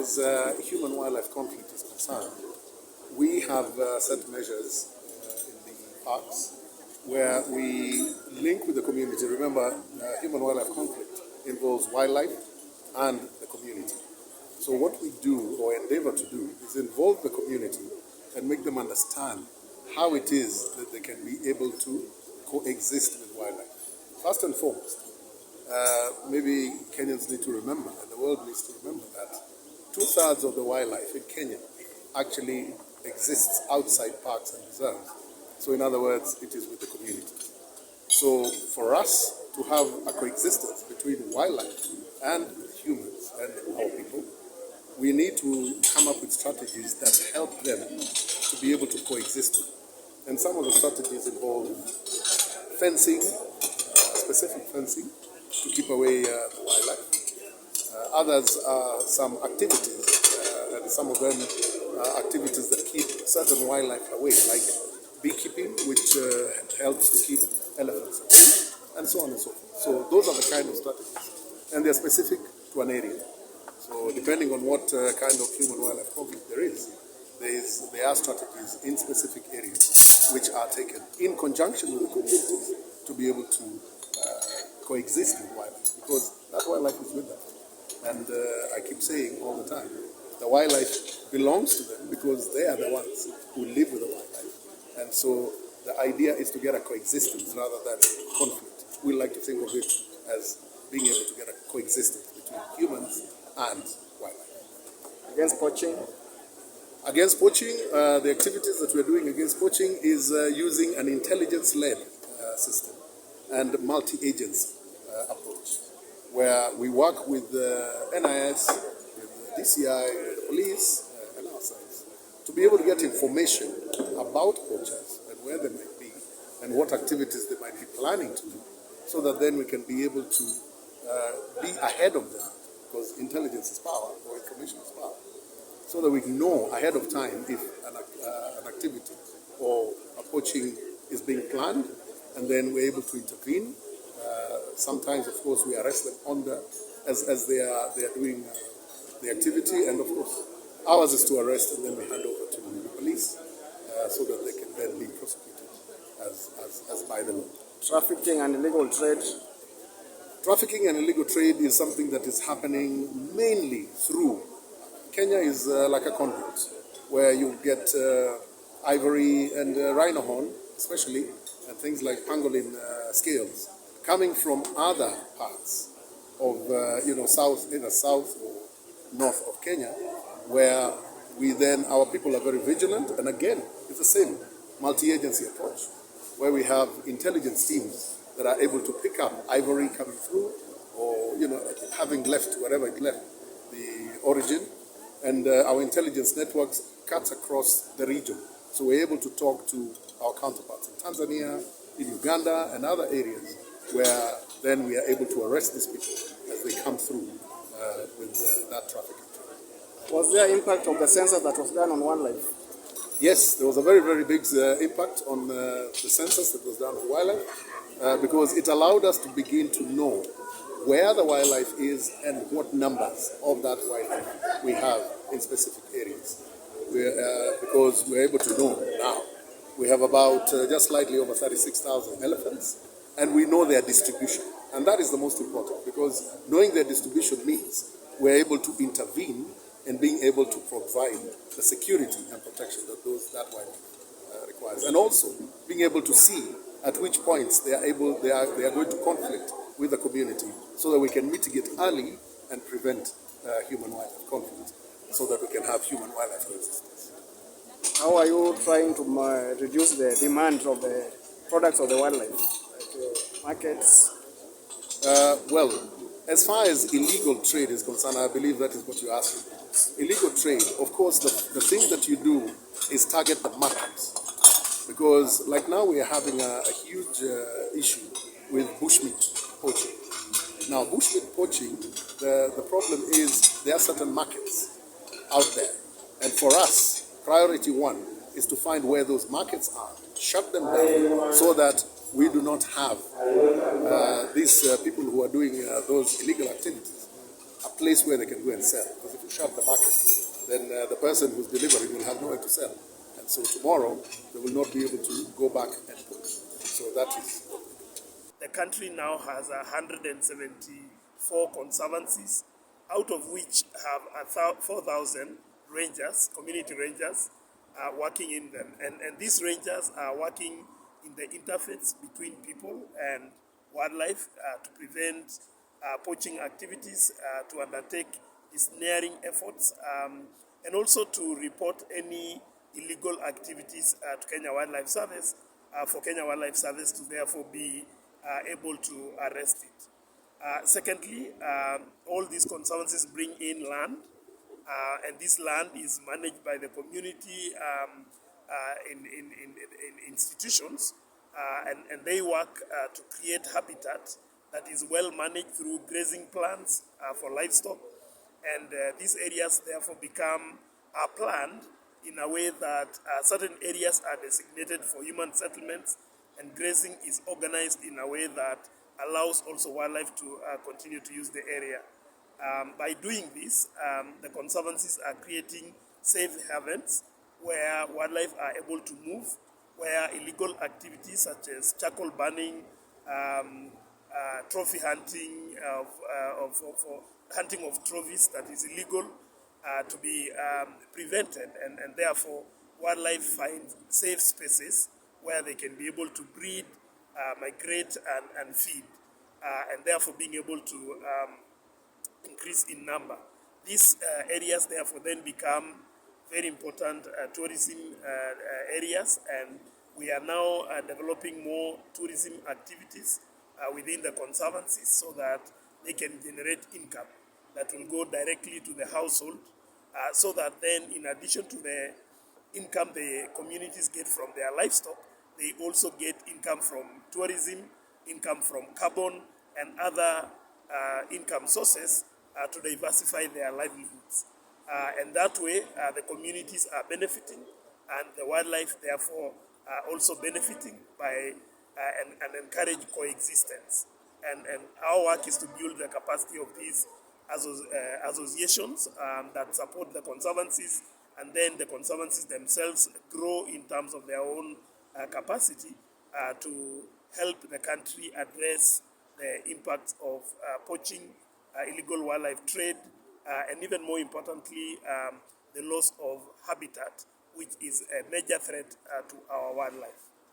as human-wildlife conflict is concerned, we have set measures in the parks where we link with the community. Remember, human-wildlife conflict involves wildlife and the community. So what we do or endeavor to do is involve the community and make them understand how it is that they can be able to coexist with wildlife. First and foremost, maybe Kenyans need to remember, and the world needs to remember that 2/3 of the wildlife in Kenya actually exists outside parks and reserves. So in other words, it is with the community. So for us to have a coexistence between wildlife and humans and our people, we need to come up with strategies that help them to be able to coexist. And some of the strategies involve fencing, specific fencing to keep away the wildlife. Others are some activities, and some of them are activities that keep certain wildlife away, like beekeeping, which helps to keep elephants away, and so on and so forth. So those are the kind of strategies, and they're specific to an area. So depending on what kind of human-wildlife conflict there are strategies in specific areas which are taken in conjunction with the communities to be able to coexist with wildlife, because that wildlife is with them. And I keep saying all the time, the wildlife belongs to them because they are the ones who live with the wildlife. And so the idea is to get a coexistence rather than conflict. We like to think of it as being able to get a coexistence between humans and wildlife. Against poaching? Against poaching, the activities that we're doing against poaching is using an intelligence-led system and multi-agency approach, where we work with NIS, with the DCI, with the police, and ourselves, to be able to get information about poachers and where they might be and what activities they might be planning to do, so that then we can be able to be ahead of them, because intelligence is power, or information is power, so that we can know ahead of time if an activity or a poaching is being planned, and then we're able to intervene. Sometimes, of course, we arrest them on as they are doing the activity, and of course, ours is to arrest and then we hand over to the police so that they can then be prosecuted as by the law. Trafficking and illegal trade. Trafficking and illegal trade is something that is happening mainly through Kenya is like a conduit, where you get ivory and rhino horn, especially, and things like pangolin scales, coming from other parts of south or north of Kenya, where our people are very vigilant, and again, it's the same multi-agency approach, where we have intelligence teams that are able to pick up ivory coming through, or having left wherever it left the origin, and our intelligence networks cuts across the region. So we're able to talk to our counterparts in Tanzania, in Uganda, and other areas, where then we are able to arrest these people as they come through with that trafficking. Was there impact of the census that was done on wildlife? Yes, there was a very, very big impact on the census that was done on wildlife, because it allowed us to begin to know where the wildlife is and what numbers of that wildlife we have in specific areas. Because we're able to know now. We have about just slightly over 36,000 elephants, and we know their distribution. And that is the most important, because knowing their distribution means we're able to intervene and being able to provide the security and protection that wildlife requires. And also being able to see at which points they are going to conflict with the community, so that we can mitigate early and prevent human-wildlife conflict, so that we can have human-wildlife coexistence. How are you trying to reduce the demand of the products of the wildlife, like markets? Well, as far as illegal trade is concerned, I believe that is what you're asking. Illegal trade, of course, the thing that you do is target the markets, because like now we are having a huge issue with bushmeat poaching. Now, bushmeat poaching, the problem is there are certain markets out there, and for us, priority one is to find where those markets are, shut them down, so that we do not have these people who are doing those illegal activities a place where they can go and sell. Because if you shut the market, person who's delivering will have nowhere to sell. And so tomorrow, they will not be able to go back and put. So that is. The country now has 174 conservancies, out of which have 4,000 rangers, community rangers, working in them. And these rangers are working in the interface between people and wildlife to prevent poaching activities, to undertake snaring efforts, and also to report any illegal activities to Kenya Wildlife Service, for Kenya Wildlife Service to therefore be able to arrest it. Secondly, all these conservancies bring in land, and this land is managed by the community in institutions, and they work to create habitat that is well managed through grazing plans for livestock, and these areas therefore become planned in a way that certain areas are designated for human settlements, and grazing is organized in a way that allows also wildlife to continue to use the area. By doing this, the conservancies are creating safe havens where wildlife are able to move, where illegal activities such as charcoal burning, trophy hunting, hunting of trophies that is illegal, to be prevented, and therefore wildlife find safe spaces where they can be able to breed, migrate, and feed, and therefore being able to increase in number. These areas therefore then become very important tourism areas, and we are now developing more tourism activities within the conservancies so that they can generate income that will go directly to the household, so that then in addition to the income the communities get from their livestock, they also get income from tourism, income from carbon, and other income sources to diversify their livelihoods. And that way, the communities are benefiting, and the wildlife, therefore, are also benefiting by and encourage coexistence. And our work is to build the capacity of these associations that support the conservancies, and then the conservancies themselves grow in terms of their own capacity to help the country address the impacts of poaching, illegal wildlife trade, and even more importantly, the loss of habitat, which is a major threat to our wildlife.